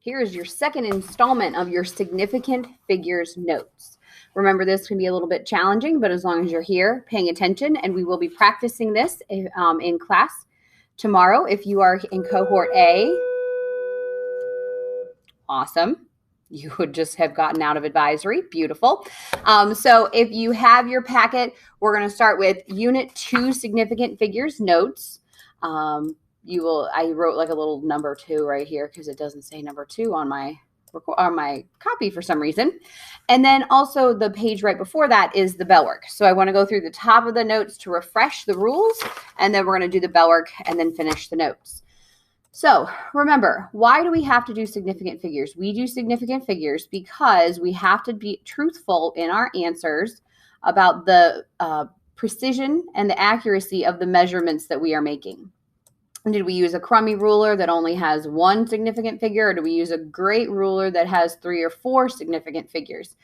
Here's your second installment of your significant figures notes. Remember, this can be a little bit challenging, but as long as you're here paying attention, and we will be practicing this in class tomorrow. If you are in cohort A, awesome. You would just have gotten out of advisory. Beautiful. So if you have your packet, we're going to start with Unit 2 Significant Figures Notes. I wrote like a little number 2 right here because it doesn't say number 2 on my copy for some reason. And then also the page right before that is the bell work. So I want to go through the top of the notes to refresh the rules, and then we're going to do the bell work and then finish the notes. So remember, why do we have to do significant figures? We do significant figures because we have to be truthful in our answers about the precision and the accuracy of the measurements that we are making. Did we use a crummy ruler that only has one significant figure, or do we use a great ruler that has 3 or 4 significant figures?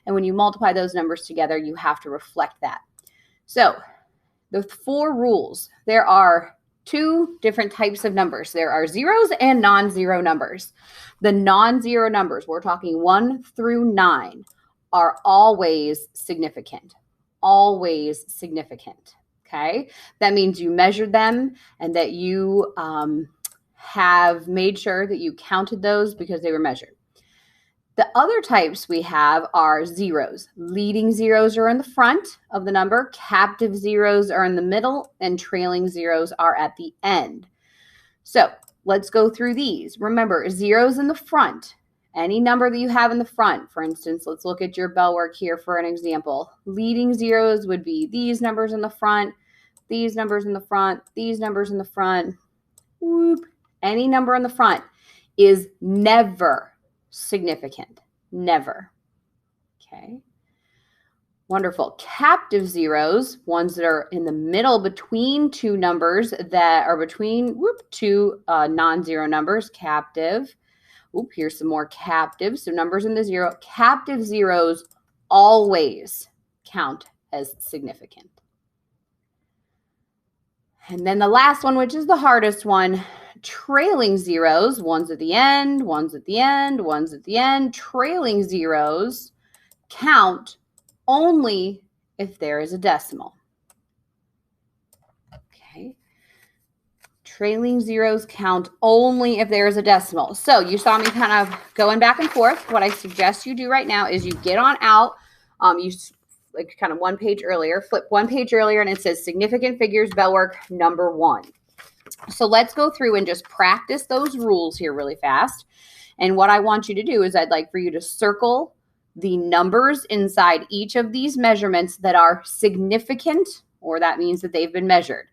And when you multiply those numbers together, you have to reflect that. So the 4 rules, there are 2 different types of numbers. There are zeros and non-zero numbers. The non-zero numbers, we're talking 1 through 9, are always significant. Always significant. Okay, that means you measured them and that you have made sure that you counted those because they were measured. The other types we have are zeros. Leading zeros are in the front of the number, captive zeros are in the middle, and trailing zeros are at the end. So let's go through these. Remember, zeros in the front. Any number that you have in the front, for instance, let's look at your bell work here for an example. Leading zeros would be these numbers in the front, these numbers in the front, these numbers in the front. Whoop. Any number in the front is never significant. Never. Okay. Wonderful. Captive zeros, ones that are in the middle between 2 numbers that are between 2 non-zero numbers. Captive. Here's some more captives. So numbers in the zero. Captive zeros always count as significant. And then the last one, which is the hardest one, trailing zeros, ones at the end, ones at the end, ones at the end. Trailing zeros count only if there is a decimal. Okay. Trailing zeros count only if there is a decimal. So you saw me kind of going back and forth. What I suggest you do right now is you get on out, like kind of one page earlier, flip one page earlier, and it says significant figures bell work number 1. So let's go through and just practice those rules here really fast. And what I want you to do is I'd like for you to circle the numbers inside each of these measurements that are significant, or that means that they've been measured.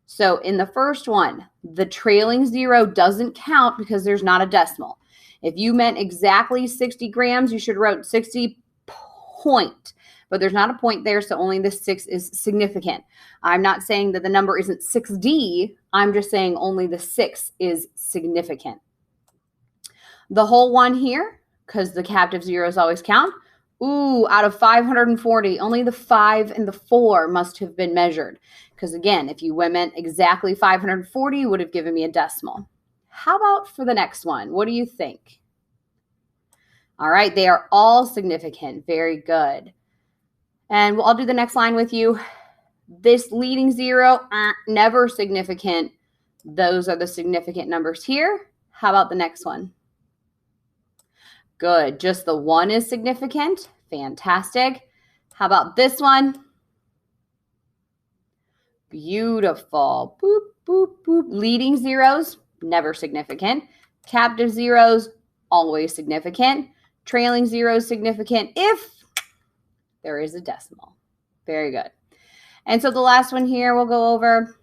So in the first one, the trailing zero doesn't count because there's not a decimal. If you meant exactly 60 grams, you should have wrote 60 point. But there's not a point there, so only the 6 is significant. I'm not saying that the number isn't 6D. I'm just saying only the 6 is significant. The whole one here, because the captive zeros always count. Out of 540, only the 5 and the 4 must have been measured. Because again, if you meant exactly 540, you would have given me a decimal. How about for the next one? What do you think? All right, they are all significant. Very good. And I'll do the next line with you. This leading zero, never significant. Those are the significant numbers here. How about the next one? Good. Just the 1 is significant. Fantastic. How about this one? Beautiful. Boop, boop, boop. Leading zeros, never significant. Captive zeros, always significant. Trailing zeros, significant if there is a decimal. Very good. And so the last one here we'll go over.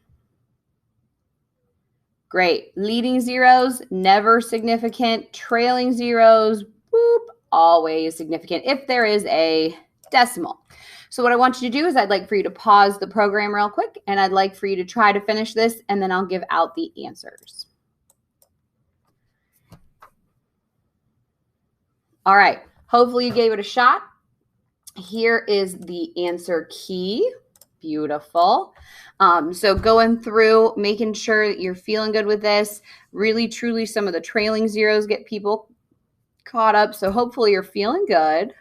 Great. Leading zeros, never significant. Trailing zeros, boop, always significant if there is a decimal. So what I want you to do is I'd like for you to pause the program real quick, and I'd like for you to try to finish this, and then I'll give out the answers. All right. Hopefully you gave it a shot. Here is the answer key. Beautiful. So going through, making sure that you're feeling good with this. Really, truly, some of the trailing zeros get people caught up. So hopefully you're feeling good.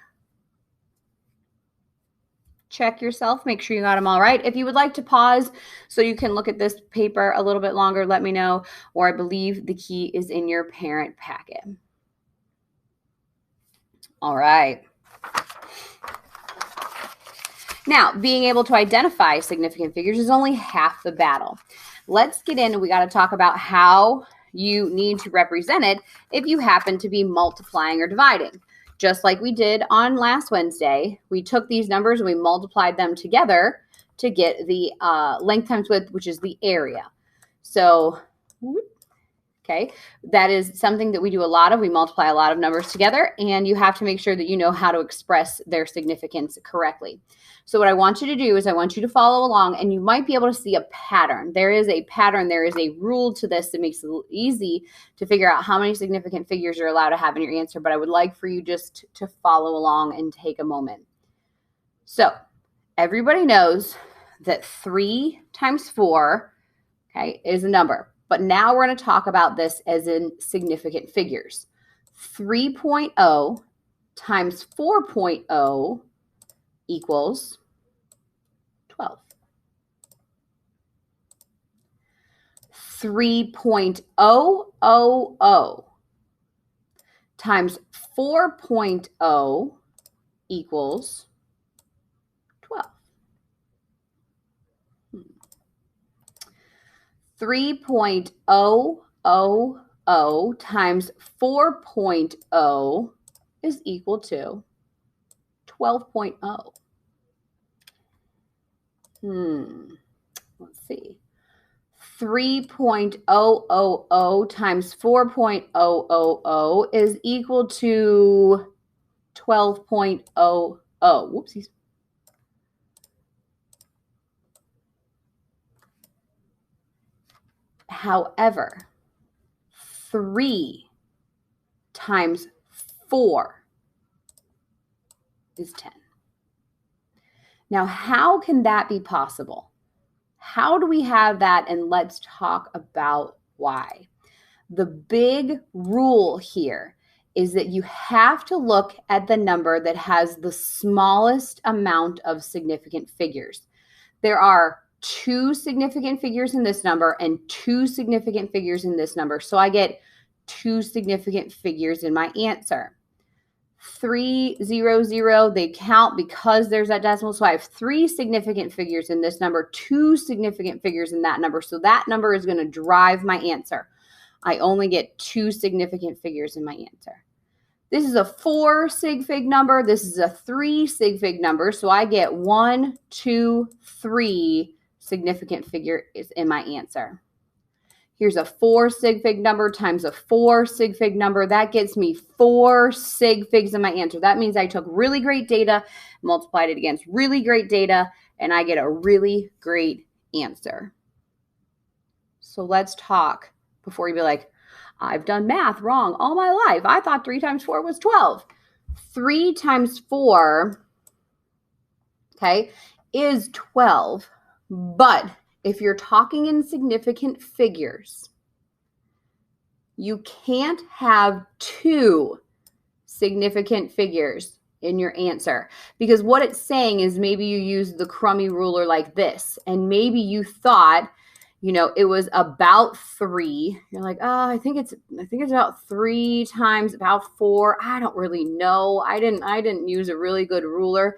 Check yourself, make sure you got them all right. If you would like to pause so you can look at this paper a little bit longer, let me know, or I believe the key is in your parent packet. All right. Now, being able to identify significant figures is only half the battle. Let's get in and we got to talk about how you need to represent it if you happen to be multiplying or dividing. Just like we did on last Wednesday, we took these numbers and we multiplied them together to get the length times width, which is the area. So, okay, that is something that we do a lot of. We multiply a lot of numbers together, and you have to make sure that you know how to express their significance correctly. So what I want you to do is I want you to follow along, and you might be able to see a pattern. There is a pattern. There is a rule to this that makes it easy to figure out how many significant figures you're allowed to have in your answer, but I would like for you just to follow along and take a moment. So everybody knows that 3 times 4, okay, is a number. But now we're going to talk about this as in significant figures. 3.0 times 4.0 equals 12. 3.000 times 4.0 equals 12. 3.000 times 4.0 is equal to 12.0. Let's see. 3.000 times 4.000 is equal to 12.00. Whoopsies. However, 3 times 4 is 10. Now, how can that be possible? How do we have that? And let's talk about why. The big rule here is that you have to look at the number that has the smallest amount of significant figures. There are 2 significant figures in this number and 2 significant figures in this number. So I get 2 significant figures in my answer. 300, they count because there's that decimal. So I have 3 significant figures in this number, 2 significant figures in that number. So that number is going to drive my answer. I only get 2 significant figures in my answer. This is a 4 sig fig number. This is a 3 sig fig number. So I get 1, 2, 3 significant figures in my answer. Here's a 4 sig fig number times a 4 sig fig number. That gets me 4 sig figs in my answer. That means I took really great data, multiplied it against really great data, and I get a really great answer. So let's talk before you be like, I've done math wrong all my life. I thought 3 times 4 was 12. 3 times 4, okay, is 12. But if you're talking in significant figures, you can't have 2 significant figures in your answer, because what it's saying is maybe you use the crummy ruler like this, and maybe you thought, you know, it was about 3. You're like, oh, I think it's about 3 times about 4. I don't really know. I didn't use a really good ruler.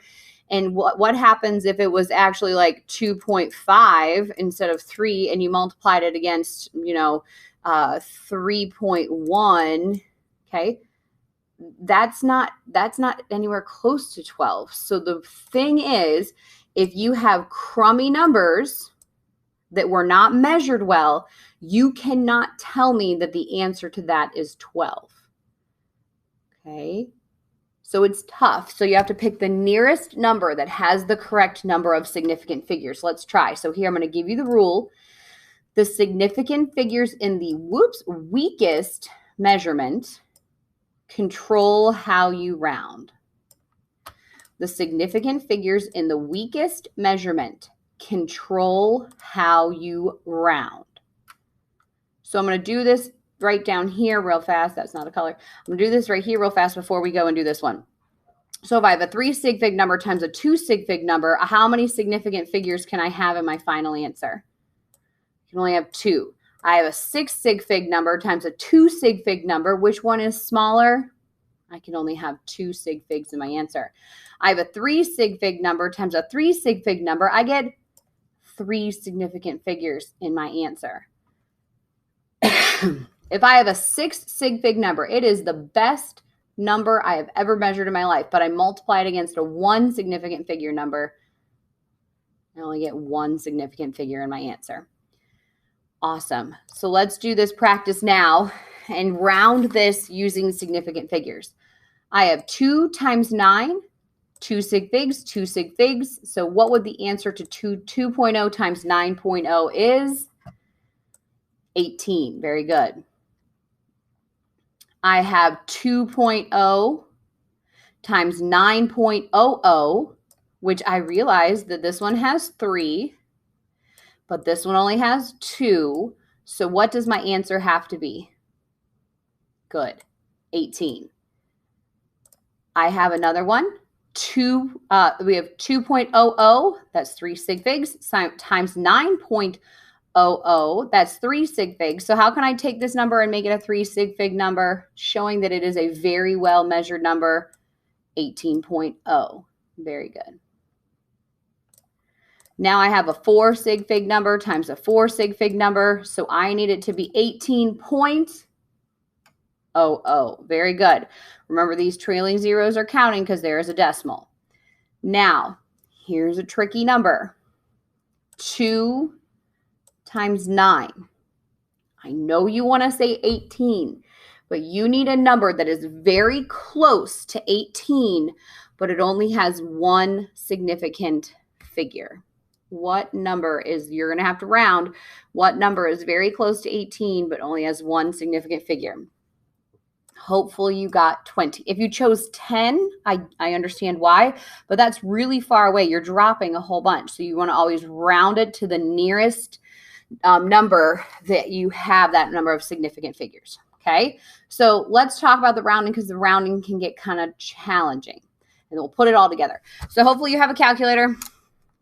And what happens if it was actually like 2.5 instead of 3, and you multiplied it against, you know, 3.1? Okay, that's not anywhere close to 12. So the thing is, if you have crummy numbers that were not measured well, you cannot tell me that the answer to that is 12. Okay. So it's tough. So you have to pick the nearest number that has the correct number of significant figures. Let's try. So here I'm going to give you the rule. The significant figures in the weakest measurement control how you round. The significant figures in the weakest measurement control how you round. So I'm going to do this right down here real fast. That's not a color. I'm going to do this right here real fast before we go and do this one. So if I have a 3 sig fig number times a 2 sig fig number, how many significant figures can I have in my final answer? I can only have 2. I have a 6 sig fig number times a 2 sig fig number. Which one is smaller? I can only have 2 sig figs in my answer. I have a 3 sig fig number times a 3 sig fig number. I get 3 significant figures in my answer. If I have a 6 sig fig number, it is the best number I have ever measured in my life, but I multiply it against a 1 significant figure number. I only get 1 significant figure in my answer. Awesome. So let's do this practice now and round this using significant figures. I have 2 times 9, 2 sig figs, 2 sig figs. So what would the answer to 2.0 times 9.0 is? 18. Very good. I have 2.0 times 9.00, which I realize that this one has 3, but this one only has 2. So what does my answer have to be? Good. 18. I have another one. We have 2.00. That's 3 sig figs times 9.00. That's 3 sig figs. So how can I take this number and make it a 3 sig fig number, showing that it is a very well measured number? 18.0. Very good. Now I have a 4 sig fig number times a 4 sig fig number. So I need it to be 18.00. Very good. Remember, these trailing zeros are counting because there is a decimal. Now, here's a tricky number. 2 times 9. I know you want to say 18, but you need a number that is very close to 18, but it only has 1 significant figure. What number is, you're going to have to round, what number is very close to 18, but only has 1 significant figure? Hopefully you got 20. If you chose 10, I understand why, but that's really far away. You're dropping a whole bunch. So you want to always round it to the nearest number that you have that number of significant figures. Okay, so let's talk about the rounding, because the rounding can get kind of challenging, and we'll put it all together. So hopefully you have a calculator.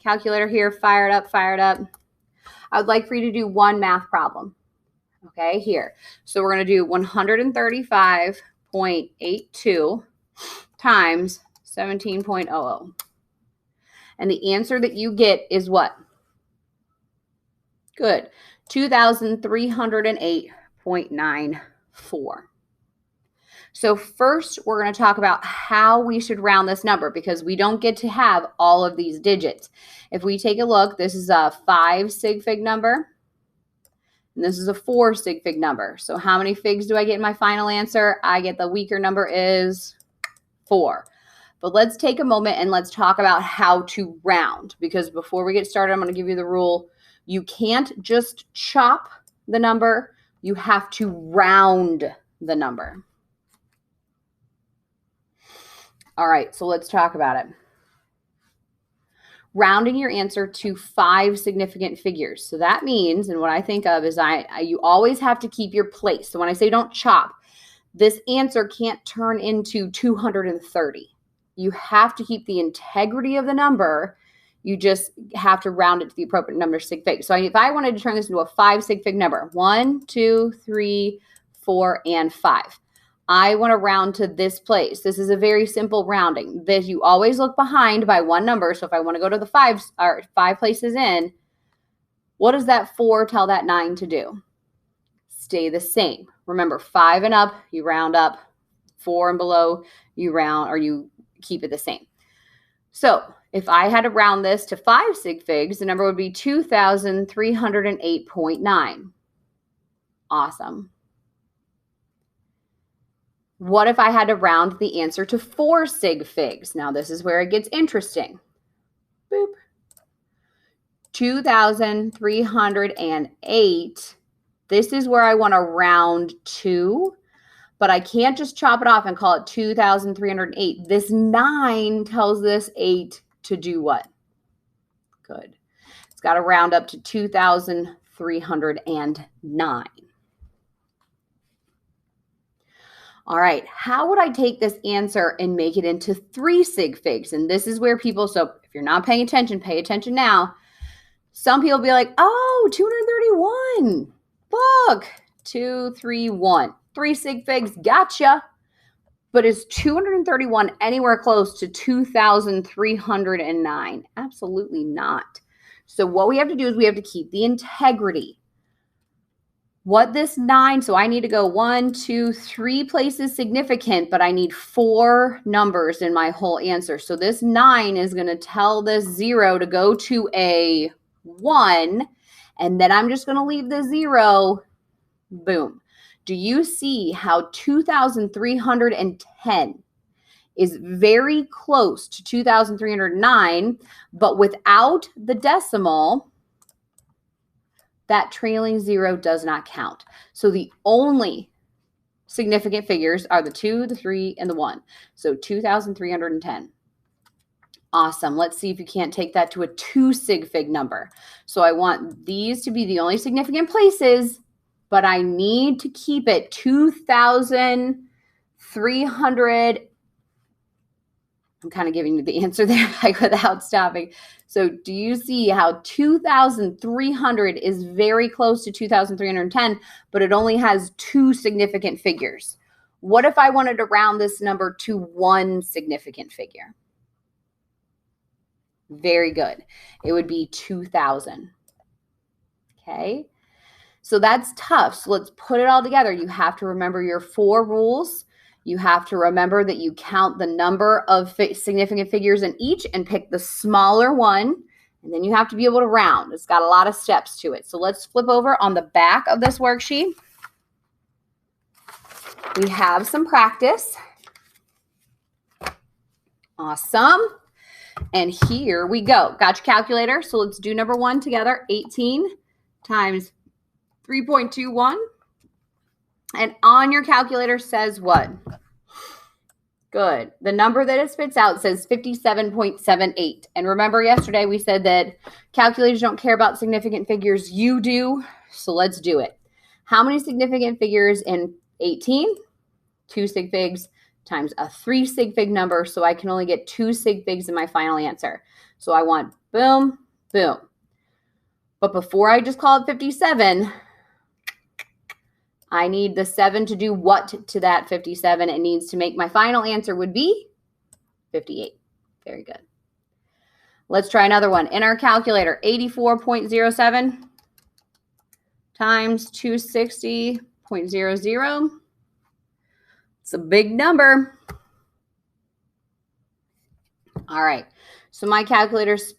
Calculator here, fire it up, fire it up. I would like for you to do one math problem. Okay, here. So we're going to do 135.82 times 17.00. And the answer that you get is what? Good. 2,308.94. So first, we're going to talk about how we should round this number, because we don't get to have all of these digits. If we take a look, this is a 5 sig fig number, and this is a 4 sig fig number. So how many figs do I get in my final answer? I get the weaker number is 4. But let's take a moment and let's talk about how to round, because before we get started, I'm going to give you the rule. You can't just chop the number. You have to round the number. All right, so let's talk about it. Rounding your answer to 5 significant figures. So that means, and what I think of is you always have to keep your place. So when I say don't chop, this answer can't turn into 230. You have to keep the integrity of the number. You just have to round it to the appropriate number of sig figs. So if I wanted to turn this into a 5 sig fig number, 1, 2, 3, 4, and 5. I want to round to this place. This is a very simple rounding. This, you always look behind by 1 number. So if I want to go to the 5 places in, what does that 4 tell that 9 to do? Stay the same. Remember, 5 and up, you round up. 4 and below, you round, or you keep it the same. So if I had to round this to 5 sig figs, the number would be 2,308.9. Awesome. What if I had to round the answer to 4 sig figs? Now this is where it gets interesting. Boop. 2,308. This is where I want to round to, but I can't just chop it off and call it 2,308. This 9 tells this 8 to do what? Good. It's got to round up to 2,309. All right, how would I take this answer and make it into 3 sig figs? And this is where people, so if you're not paying attention, pay attention now. Some people be like, oh, 231. Look, 231. 3 sig figs, gotcha. But is 231 anywhere close to 2,309? Absolutely not. So what we have to do is we have to keep the integrity. What this 9, so I need to go 1, 2, 3 places significant, but I need 4 numbers in my whole answer. So this 9 is going to tell this 0 to go to a 1, and then I'm just going to leave the 0. Boom. Do you see how 2,310 is very close to 2,309, but without the decimal, that trailing 0 does not count. So the only significant figures are the 2, the 3, and the 1. So 2,310. Awesome. Let's see if you can't take that to a 2 sig fig number. So I want these to be the only significant places, but I need to keep it 2,300. I'm kind of giving you the answer there like without stopping. So do you see how 2,300 is very close to 2,310, but it only has 2 significant figures? What if I wanted to round this number to 1 significant figure? Very good. It would be 2,000. Okay. So that's tough. So let's put it all together. You have to remember your 4 rules. You have to remember that you count the number of significant figures in each and pick the smaller one. And then you have to be able to round. It's got a lot of steps to it. So let's flip over on the back of this worksheet. We have some practice. Awesome. And here we go. Got your calculator. So let's do number 1 together. 18 times 3.21. And on your calculator says what? Good. The number that it spits out says 57.78. And remember yesterday we said that calculators don't care about significant figures. You do. So let's do it. How many significant figures in 18? 2 sig figs times a 3 sig fig number. So I can only get 2 sig figs in my final answer. So I want boom, boom. But before I just call it 57, I need the 7 to do what to that 57? It needs to make my final answer would be 58. Very good. Let's try another one. In our calculator, 84.07 times 260.00. It's a big number. All right. So my calculator, spit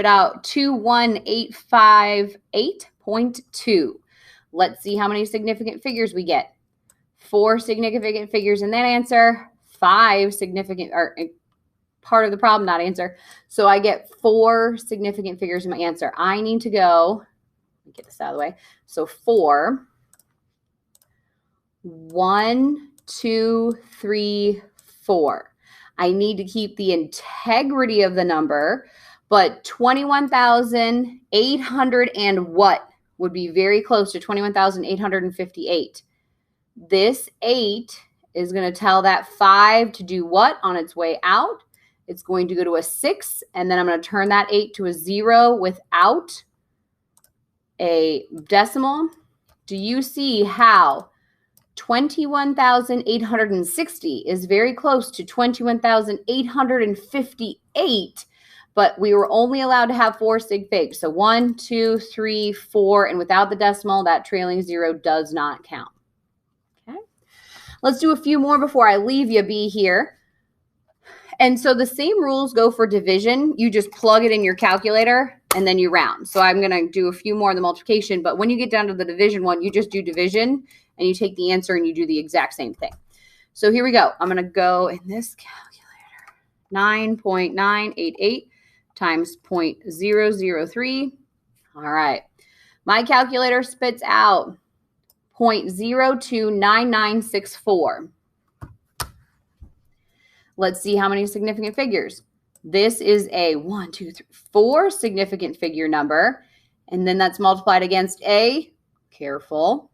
out 21858.2. Let's see how many significant figures we get. 4 significant figures in that answer, 5 significant, or part of the problem, not answer. So I get 4 significant figures in my answer. I need to go, let me get this out of the way. So 4, 1, 2, 3, 4. I need to keep the integrity of the number, but 21,800 and what would be very close to 21,858. This 8 is going to tell that 5 to do what on its way out? It's going to go to a 6, and then I'm going to turn that 8 to a 0 without a decimal. Do you see how 21,860 is very close to 21,858, but we were only allowed to have 4 sig figs. So 1, 2, 3, 4, and without the decimal, that trailing 0 does not count. Okay. Let's do a few more before I leave you be here. And so the same rules go for division. You just plug it in your calculator and then you round. So I'm going to do a few more in the multiplication, but when you get down to the division one, you just do division and you take the answer and you do the exact same thing. So here we go. I'm going to go in this calculator. 9.988 times 0.003. All right. My calculator spits out 0.029964. Let's see how many significant figures. This is a 1, 2, 3, 4 significant figure number. And then that's multiplied against a, careful,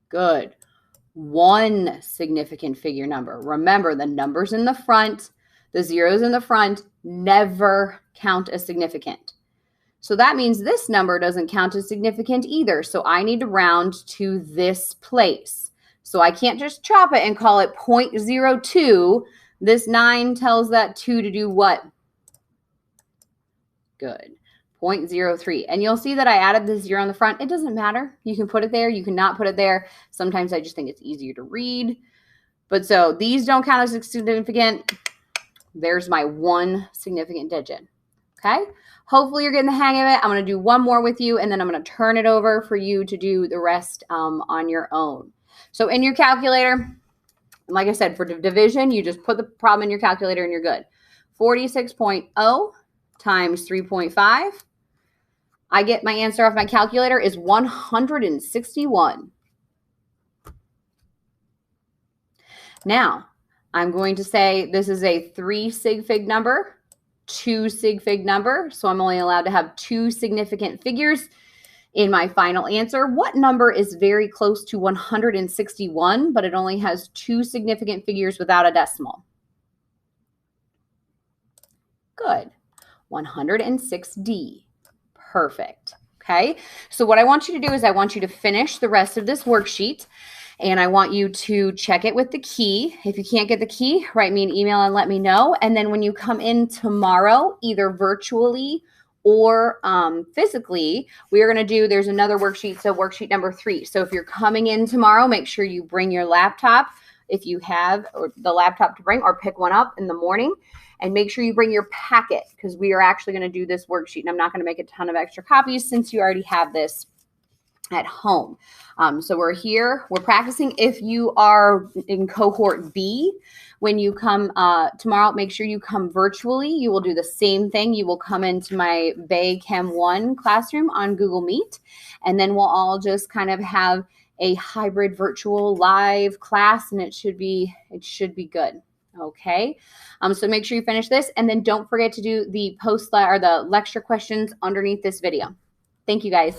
good, one significant figure number. Remember, the numbers in the front, the zeros in the front never count as significant. So that means this number doesn't count as significant either. So I need to round to this place. So I can't just chop it and call it 0.02. This 9 tells that 2 to do what? Good. 0.03. And you'll see that I added the 0 on the front. It doesn't matter. You can put it there. You cannot put it there. Sometimes I just think it's easier to read. But so these don't count as significant. There's my one significant digit. Okay? Hopefully you're getting the hang of it. I'm going to do one more with you, and then I'm going to turn it over for you to do the rest on your own. So in your calculator, like I said, for division, you just put the problem in your calculator and you're good. 46.0 times 3.5. I get my answer off my calculator is 161. Now, I'm going to say this is a 3 sig fig number, 2 sig fig number, so I'm only allowed to have 2 significant figures in my final answer. What number is very close to 161, but it only has 2 significant figures without a decimal? Good. 106D. Perfect. Okay, so what I want you to do is I want you to finish the rest of this worksheet, and I want you to check it with the key. If you can't get the key, write me an email and let me know. And then when you come in tomorrow, either virtually or physically, we are going to do, there's another worksheet, so worksheet number 3. So if you're coming in tomorrow, make sure you bring your laptop if you have or the laptop to bring, or pick one up in the morning. And make sure you bring your packet, because we are actually going to do this worksheet. And I'm not going to make a ton of extra copies since you already have this at home. So we're here, we're practicing. If you are in cohort B, when you come tomorrow, make sure you come virtually. You will do the same thing. You will come into my Bay Chem 1 classroom on Google Meet, and then we'll all just kind of have a hybrid virtual live class, and it should be good. Okay, so make sure you finish this, and then don't forget to do the the lecture questions underneath this video. Thank you, guys.